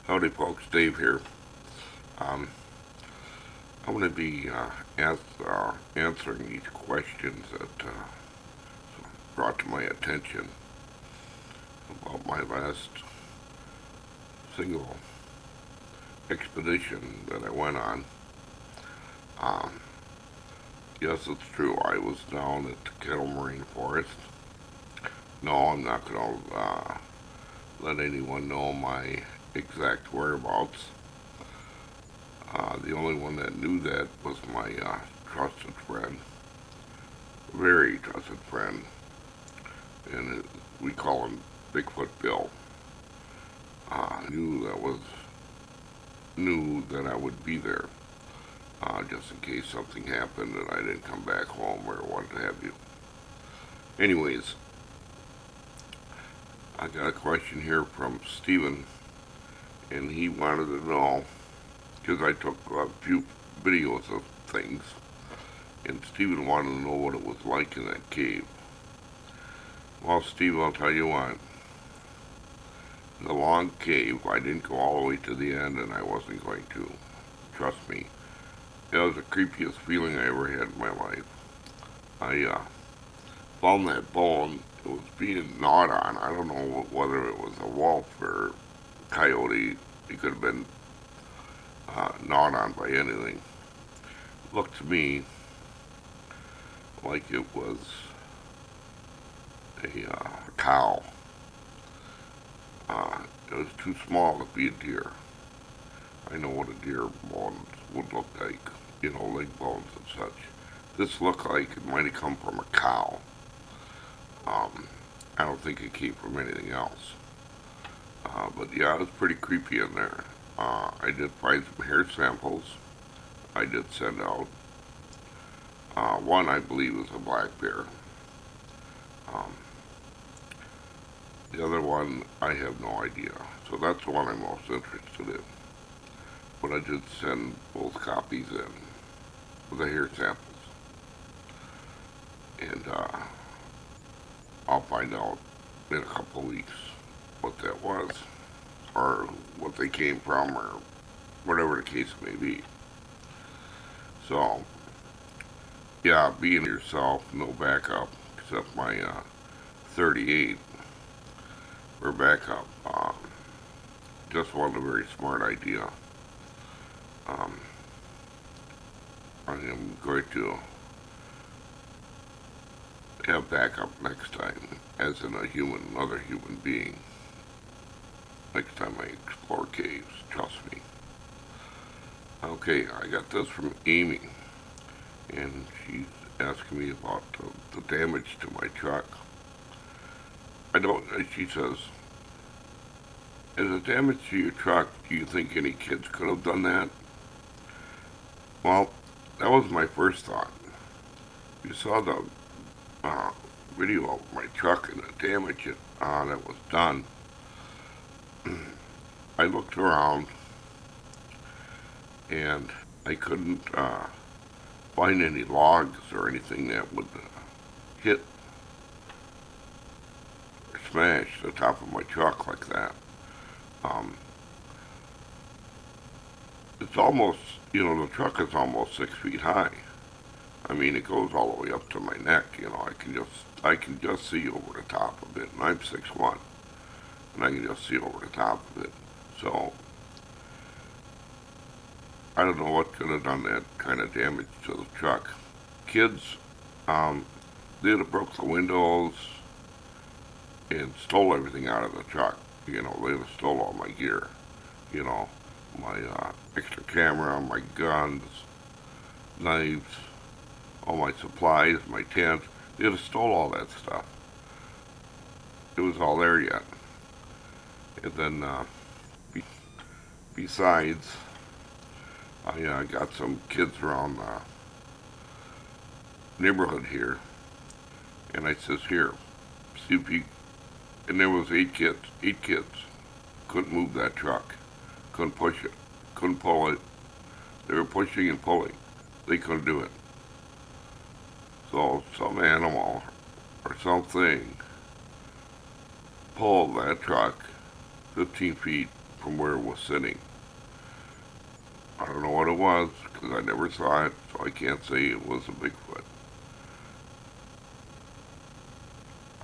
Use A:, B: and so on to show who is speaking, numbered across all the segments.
A: Howdy, folks. Dave here. Um, I'm going to be answering these questions that brought to my attention about my last single expedition that I went on. Um, yes, it's true. I was down at the Kettle Marine Forest. No, I'm not going to let anyone know my exact whereabouts. The only one that knew that was my trusted friend, very trusted friend, and we call him Bigfoot Bill. Knew that I would be there, just in case something happened and I didn't come back home or what have you. Anyways, I got a question here from Steven, and he wanted to know, because I took a few videos of things, and Steven wanted to know what it was like in that cave. Well, Steve, I'll tell you what. The long cave, I didn't go all the way to the end, and I wasn't going to. Trust me. It was the creepiest feeling I ever had in my life. I found that bone. It was being gnawed on. I don't know whether it was a wolf or coyote. It could have been gnawed on by anything. It looked to me like it was a cow. It was too small to be a deer. I know what a deer bones would look like, leg bones and such. This looked like it might have come from a cow. I don't think it came from anything else. But yeah, it was pretty creepy in there. I did find some hair samples. I did send out. One, I believe, was a black bear. Um, the other one, I have no idea. So that's the one I'm most interested in. But I did send both copies in with the hair samples. And I'll find out in a couple of weeks what that was, or what they came from, or whatever the case may be. So, yeah, being yourself, no backup, except my 38 for backup. Just wasn't a very smart idea. Um, I am going to have backup next time, as in another human being. Next time I explore caves, trust me. Okay, I got this from Amy, and she's asking me about the damage to my truck. I don't, she says, as a damage to your truck, do you think any kids could have done that? Well, that was my first thought. You saw the uh, video of my truck and the damage that was done. I looked around and I couldn't find any logs or anything that would hit or smash the top of my truck like that. Um, it's almost, the truck is almost 6 feet high. I mean, it goes all the way up to my neck. I can just see over the top of it, and I'm 6'1", and I can just see over the top of it. So I don't know what could have done that kind of damage to the truck. Kids, um, they'd have broke the windows and stole everything out of the truck. They'd have stole all my gear. You know, my extra camera, my guns, knives, all my supplies, my tent. They'd have stole all that stuff. It was all there yet. And then, besides, I got some kids around the neighborhood here, and I says, here, see if you, and there was 8 kids, couldn't move that truck, couldn't push it, couldn't pull it. They were pushing and pulling. They couldn't do it. So some animal or something pulled that truck 15 feet from where it was sitting. I don't know what it was, because I never saw it, so I can't say it was a Bigfoot.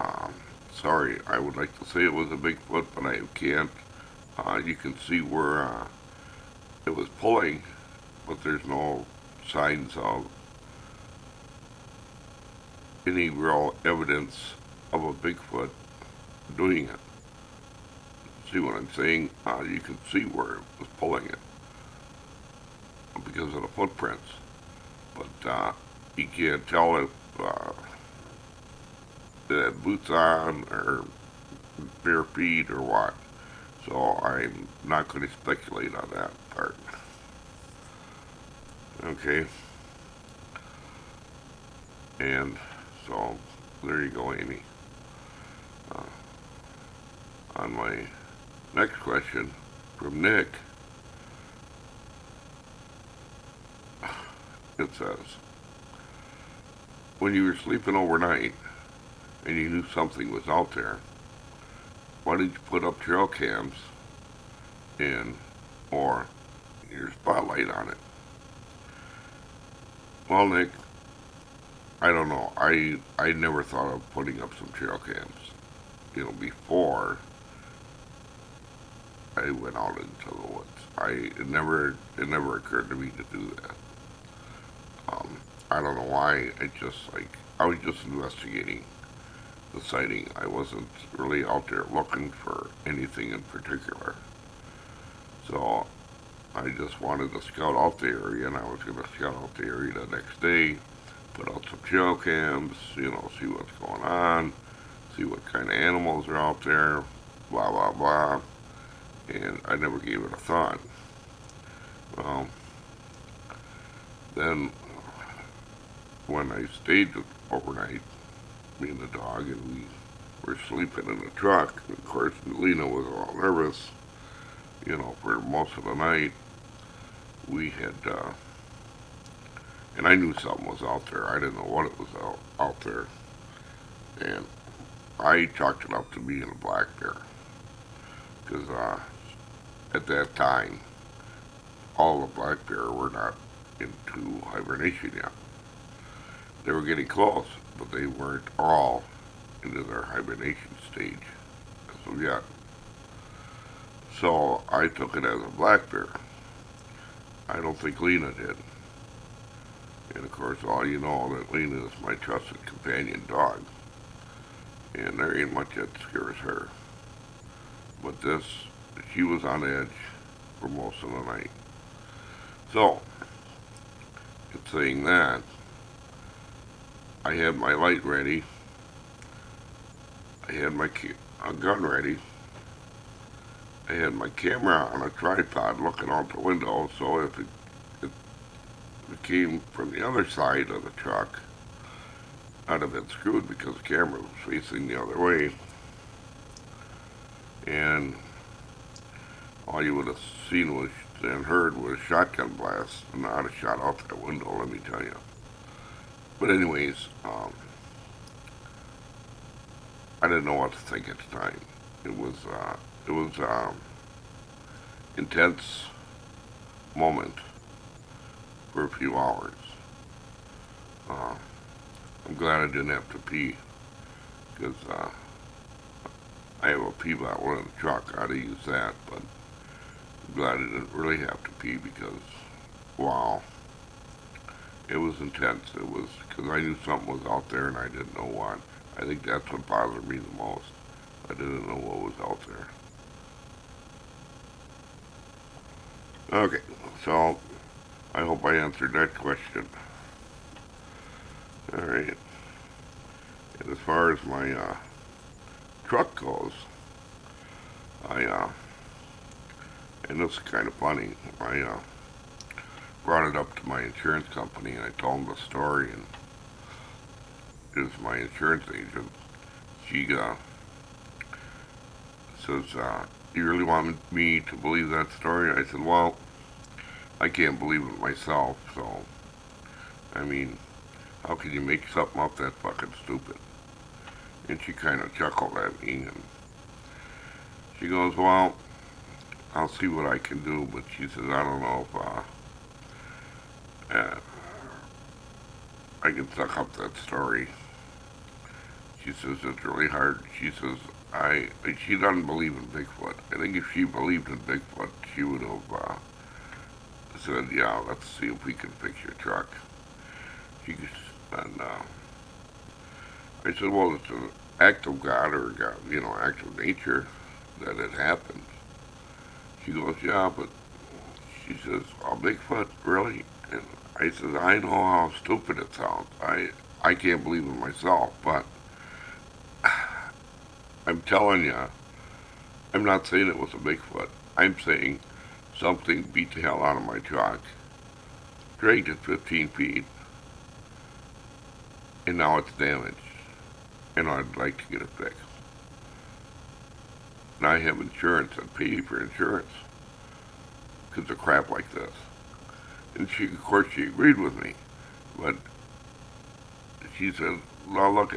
A: Um, Sorry, I would like to say it was a Bigfoot, but I can't. You can see where it was pulling, but there's no signs of any real evidence of a Bigfoot doing it. See what I'm saying? You can see where it was pulling it because of the footprints, but you can't tell if it had boots on or bare feet or what. So I'm not going to speculate on that part. Okay, and so there you go, Amy. Uh, on my next question from Nick, it says, when you were sleeping overnight and you knew something was out there, why did you put up trail cams in or your spotlight on it? Well, Nick, I don't know. I never thought of putting up some trail cams, before I went out into the woods. It never occurred to me to do that. I don't know why. I was just investigating the sighting. I wasn't really out there looking for anything in particular. So I just wanted to scout out the area, and I was going to scout out the area the next day, put out some trail cams, see what's going on, see what kind of animals are out there, blah, blah, blah. And I never gave it a thought. Well, then when I stayed overnight, me and the dog, and we were sleeping in the truck, and of course Lena was all nervous, for most of the night. We had, and I knew something was out there. I didn't know what it was out there. And I chalked it up to being a black bear. Because at that time, all the black bear were not into hibernation yet. They were getting close, but they weren't all into their hibernation stage as of yet. So I took it as a black bear. I don't think Lena did. And of course, all you know that Lena is my trusted companion dog. And there ain't much that scares her. But she was on edge for most of the night. So, in saying that, I had my light ready. I had my gun ready. I had my camera on a tripod looking out the window, so if it came from the other side of the truck, I'd have been screwed because the camera was facing the other way. And all you would have seen and heard was shotgun blasts, and I'd have shot out that window, let me tell you. But anyways, I didn't know what to think at the time. It was intense moment for a few hours. I'm glad I didn't have to pee, because I have a pee bottle in the truck. I'd have used that, but I'm glad I didn't really have to pee because, wow, it was intense. It was because I knew something was out there and I didn't know what. I think that's what bothered me the most. I didn't know what was out there. Okay, so I hope I answered that question. Alright. And as far as my truck goes, and this is kind of funny, I brought it up to my insurance company and I told them the story, and it was my insurance agent. She says, you really want me to believe that story? I said, well, I can't believe it myself, so, I mean, how can you make something up that fucking stupid? And she kind of chuckled at me, and she goes, well, I'll see what I can do, but she says, I don't know if I can suck up that story. She says, it's really hard. She says, she doesn't believe in Bigfoot. I think if she believed in Bigfoot, she would have said, yeah, let's see if we can fix your truck. And I said, well, it's an act of God or God, act of nature that it happened. She goes, yeah, but she says, oh, Bigfoot, really? And I said, I know how stupid it sounds. I can't believe it myself, but I'm telling you, I'm not saying it was a Bigfoot. I'm saying something beat the hell out of my truck, dragged it 15 feet, and now it's damaged, and I'd like to get it fixed. And I have insurance. I'd pay for insurance because of crap like this. And she, of course, she agreed with me, but she said, well, look,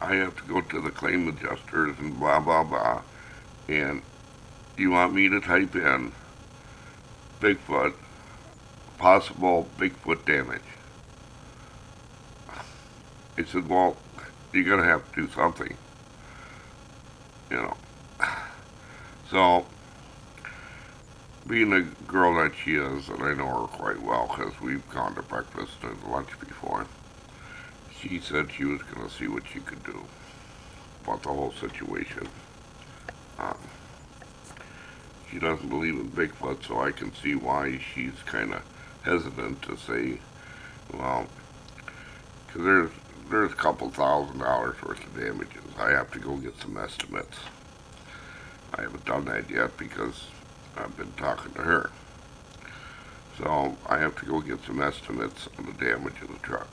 A: I have to go to the claim adjusters and blah, blah, blah, and you want me to type in Bigfoot, possible Bigfoot damage. I said, well, you're going to have to do something, you know. So, being the girl that she is, and I know her quite well because we've gone to breakfast and lunch before, she said she was going to see what she could do about the whole situation. Um, she doesn't believe in Bigfoot, so I can see why she's kind of hesitant to say, well, because there's a couple $1,000s worth of damages. I have to go get some estimates. I haven't done that yet because I've been talking to her. So I have to go get some estimates on the damage of the truck.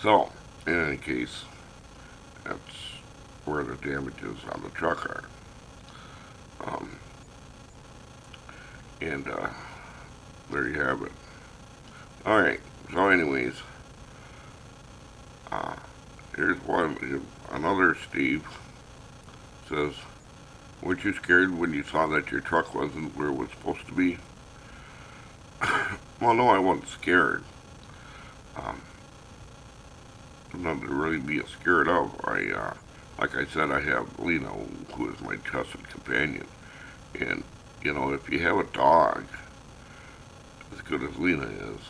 A: So, in any case, that's where the damages on the truck are. And there you have it. Alright, so anyways, here's one. Another Steve says, weren't you scared when you saw that your truck wasn't where it was supposed to be? Well, no, I wasn't scared. Nothing to really be scared of. Like I said, I have Lena, who is my trusted companion. And, if you have a dog as good as Lena is,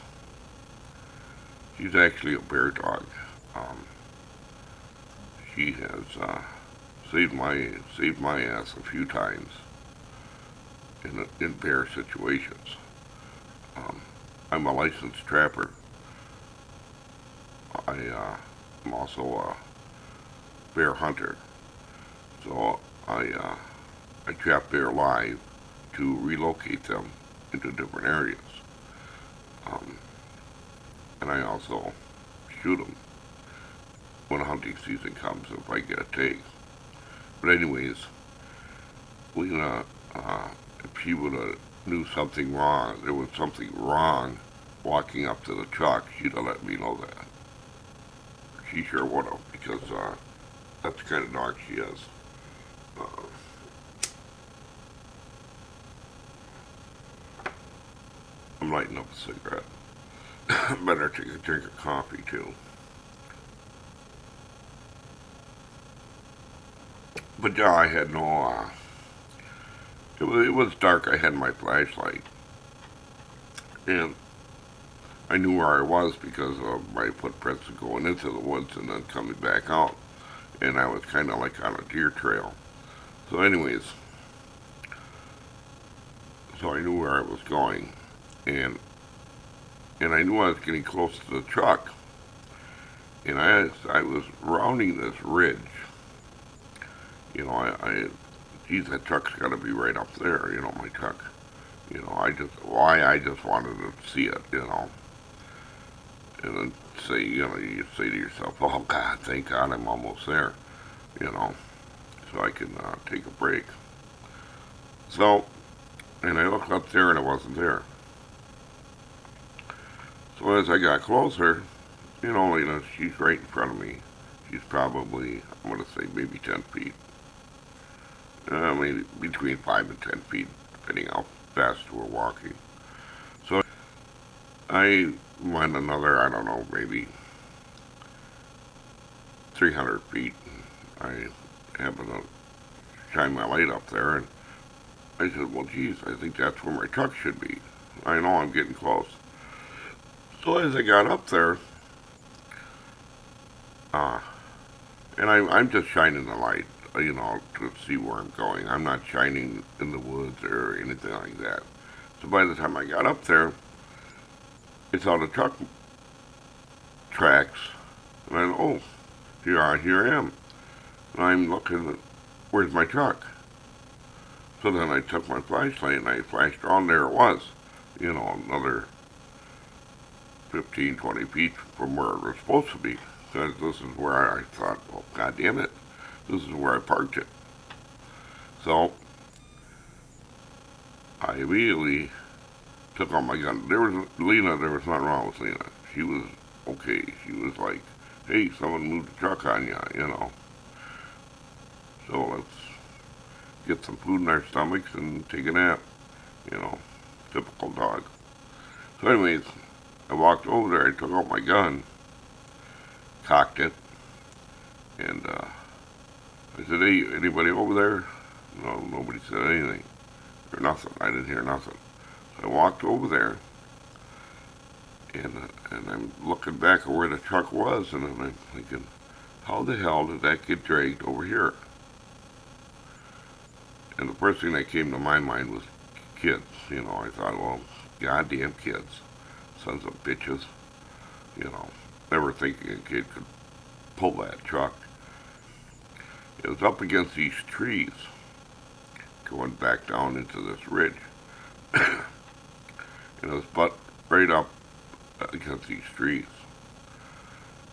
A: she's actually a bear dog. She has saved my ass a few times in bear situations. I'm a licensed trapper. I'm also a bear hunter, so I trap bear live to relocate them into different areas, and I also shoot them when hunting season comes if I get a take. But anyways, Lena, if she would have knew something wrong, there was something wrong walking up to the truck, she'd have let me know that. She sure would have, because that's the kind of dog she is. I'm lighting up a cigarette. Better take a drink of coffee, too. But yeah, I had no, it was dark. I had my flashlight. And I knew where I was because of my footprints going into the woods and then coming back out. And I was kind of like on a deer trail. So anyways, so I knew where I was going. And I knew I was getting close to the truck. And I was rounding this ridge. Geez, that truck's got to be right up there, my truck. I just wanted to see it, and then say, you say to yourself, oh God, thank God I'm almost there, so I can take a break. So, and I looked up there and it wasn't there. So as I got closer, she's right in front of me. She's probably, I'm going to say maybe 10 feet. Maybe between 5 and 10 feet depending how fast we're walking. So I went another, I don't know, maybe 300 feet. I happened to shine my light up there, and I said, well, geez, I think that's where my truck should be. I know I'm getting close. So as I got up there, uh, and I'm just shining the light, to see where I'm going. I'm not shining in the woods or anything like that. So by the time I got up there, it's on the truck tracks, and oh, here I am. And I'm looking, where's my truck? So then I took my flashlight and I flashed around. There it was, another 15, 20 feet from where it was supposed to be. Because this is where I thought, well, God damn it, this is where I parked it. So I immediately took out my gun. There was nothing wrong with Lena. She was okay. She was like, hey, someone moved the truck on you. So let's get some food in our stomachs and take a nap. Typical dog. So anyways, I walked over there, I took out my gun, cocked it, and I said, hey, anybody over there? No, nobody said anything, or nothing. I didn't hear nothing. So I walked over there, and I'm looking back at where the truck was, and I'm thinking, how the hell did that get dragged over here? And the first thing that came to my mind was kids. I thought, well, goddamn kids, sons of bitches. Never thinking a kid could pull that truck. It was up against these trees, going back down into this ridge. And it was butt right up against these trees.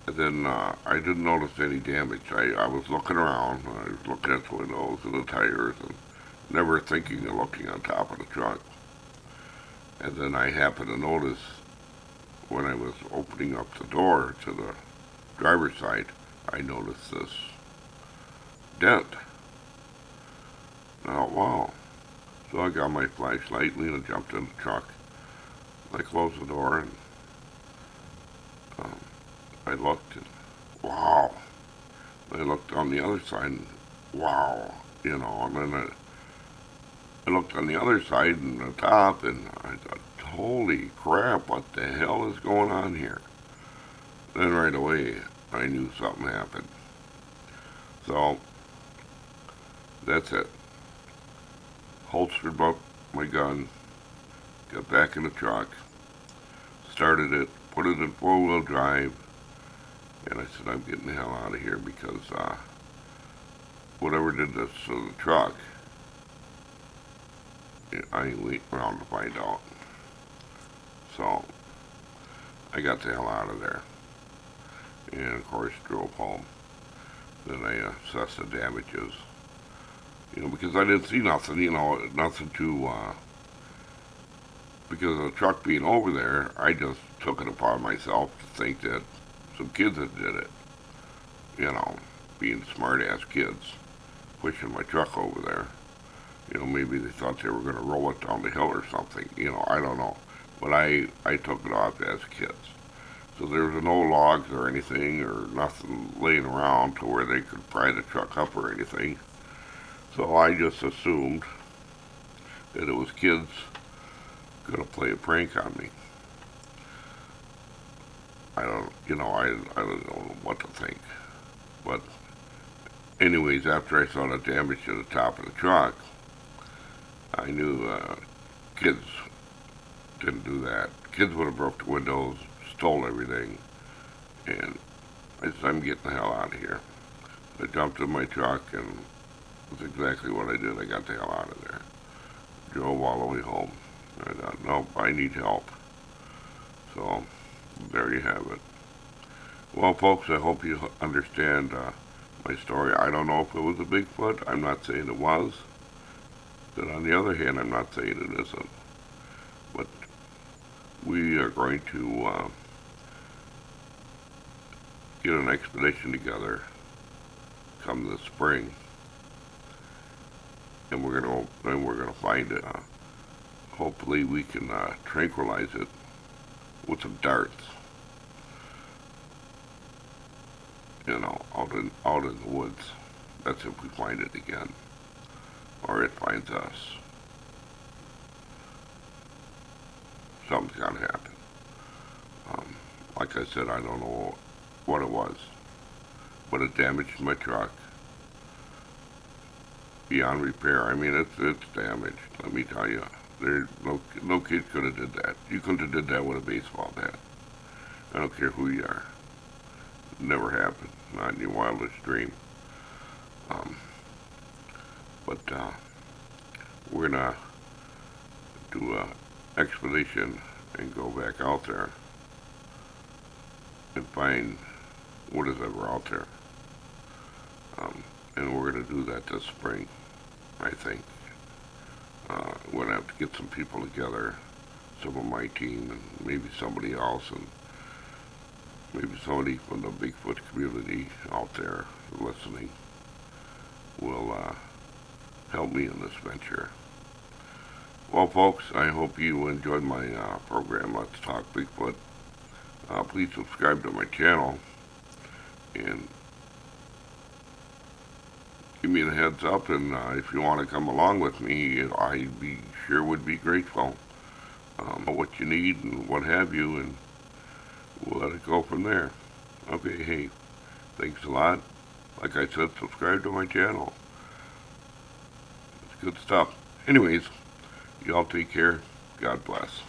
A: And then I didn't notice any damage. I was looking around. I was looking at the windows and the tires, and never thinking of looking on top of the truck. And then I happened to notice when I was opening up the door to the driver's side, I noticed this dent. Now, wow. So I got my flashlight. Lena jumped in the truck. I closed the door and I looked and wow. I looked on the other side and wow. And then I looked on the other side and the top and I thought, holy crap, what the hell is going on here? Then right away I knew something happened. So that's it. Holstered up my gun, got back in the truck, started it, put it in 4-wheel drive, and I said, I'm getting the hell out of here because whatever did this to the truck, I ain't waiting around to find out. So I got the hell out of there. And of course drove home. Then I assessed the damages. Because I didn't see nothing, nothing to, because of the truck being over there, I just took it upon myself to think that some kids had did it. Being smart-ass kids, pushing my truck over there. Maybe they thought they were going to roll it down the hill or something. I don't know. But I took it off as kids. So there was no logs or anything or nothing laying around to where they could pry the truck up or anything. So I just assumed that it was kids going to play a prank on me. I don't know what to think. But anyways, after I saw the damage to the top of the truck, I knew kids didn't do that. Kids would have broke the windows, stole everything, and I said, I'm getting the hell out of here. I jumped in my truck, and that's exactly what I did. I got the hell out of there. Drove all the way home. I thought, nope, I need help. So, there you have it. Well, folks, I hope you understand my story. I don't know if it was a Bigfoot. I'm not saying it was. But on the other hand, I'm not saying it isn't. But we are going to get an expedition together come this spring, and we're gonna find hopefully we can tranquilize it with some darts, out in the woods. That's if we find it again, or it finds us. Something's got to happen. Like I said, I don't know what it was, but it damaged my truck beyond repair. I mean, it's damaged. Let me tell you, there no kid could have did that. You couldn't have did that with a baseball bat. I don't care who you are. Never happened. Not in your wildest dream. Um, but we're gonna do a expedition and go back out there and find what is ever out there. And we're gonna do that this spring, I think. We're gonna have to get some people together, some of my team, and maybe somebody else, and maybe somebody from the Bigfoot community out there listening will help me in this venture. Well, folks, I hope you enjoyed my program, Let's Talk Bigfoot. Please subscribe to my channel and give me the heads up. And if you want to come along with me, I'd be sure would be grateful. What you need and what have you, and we'll let it go from there. Okay, hey, thanks a lot. Like I said, subscribe to my channel. It's good stuff. Anyways, y'all take care. God bless.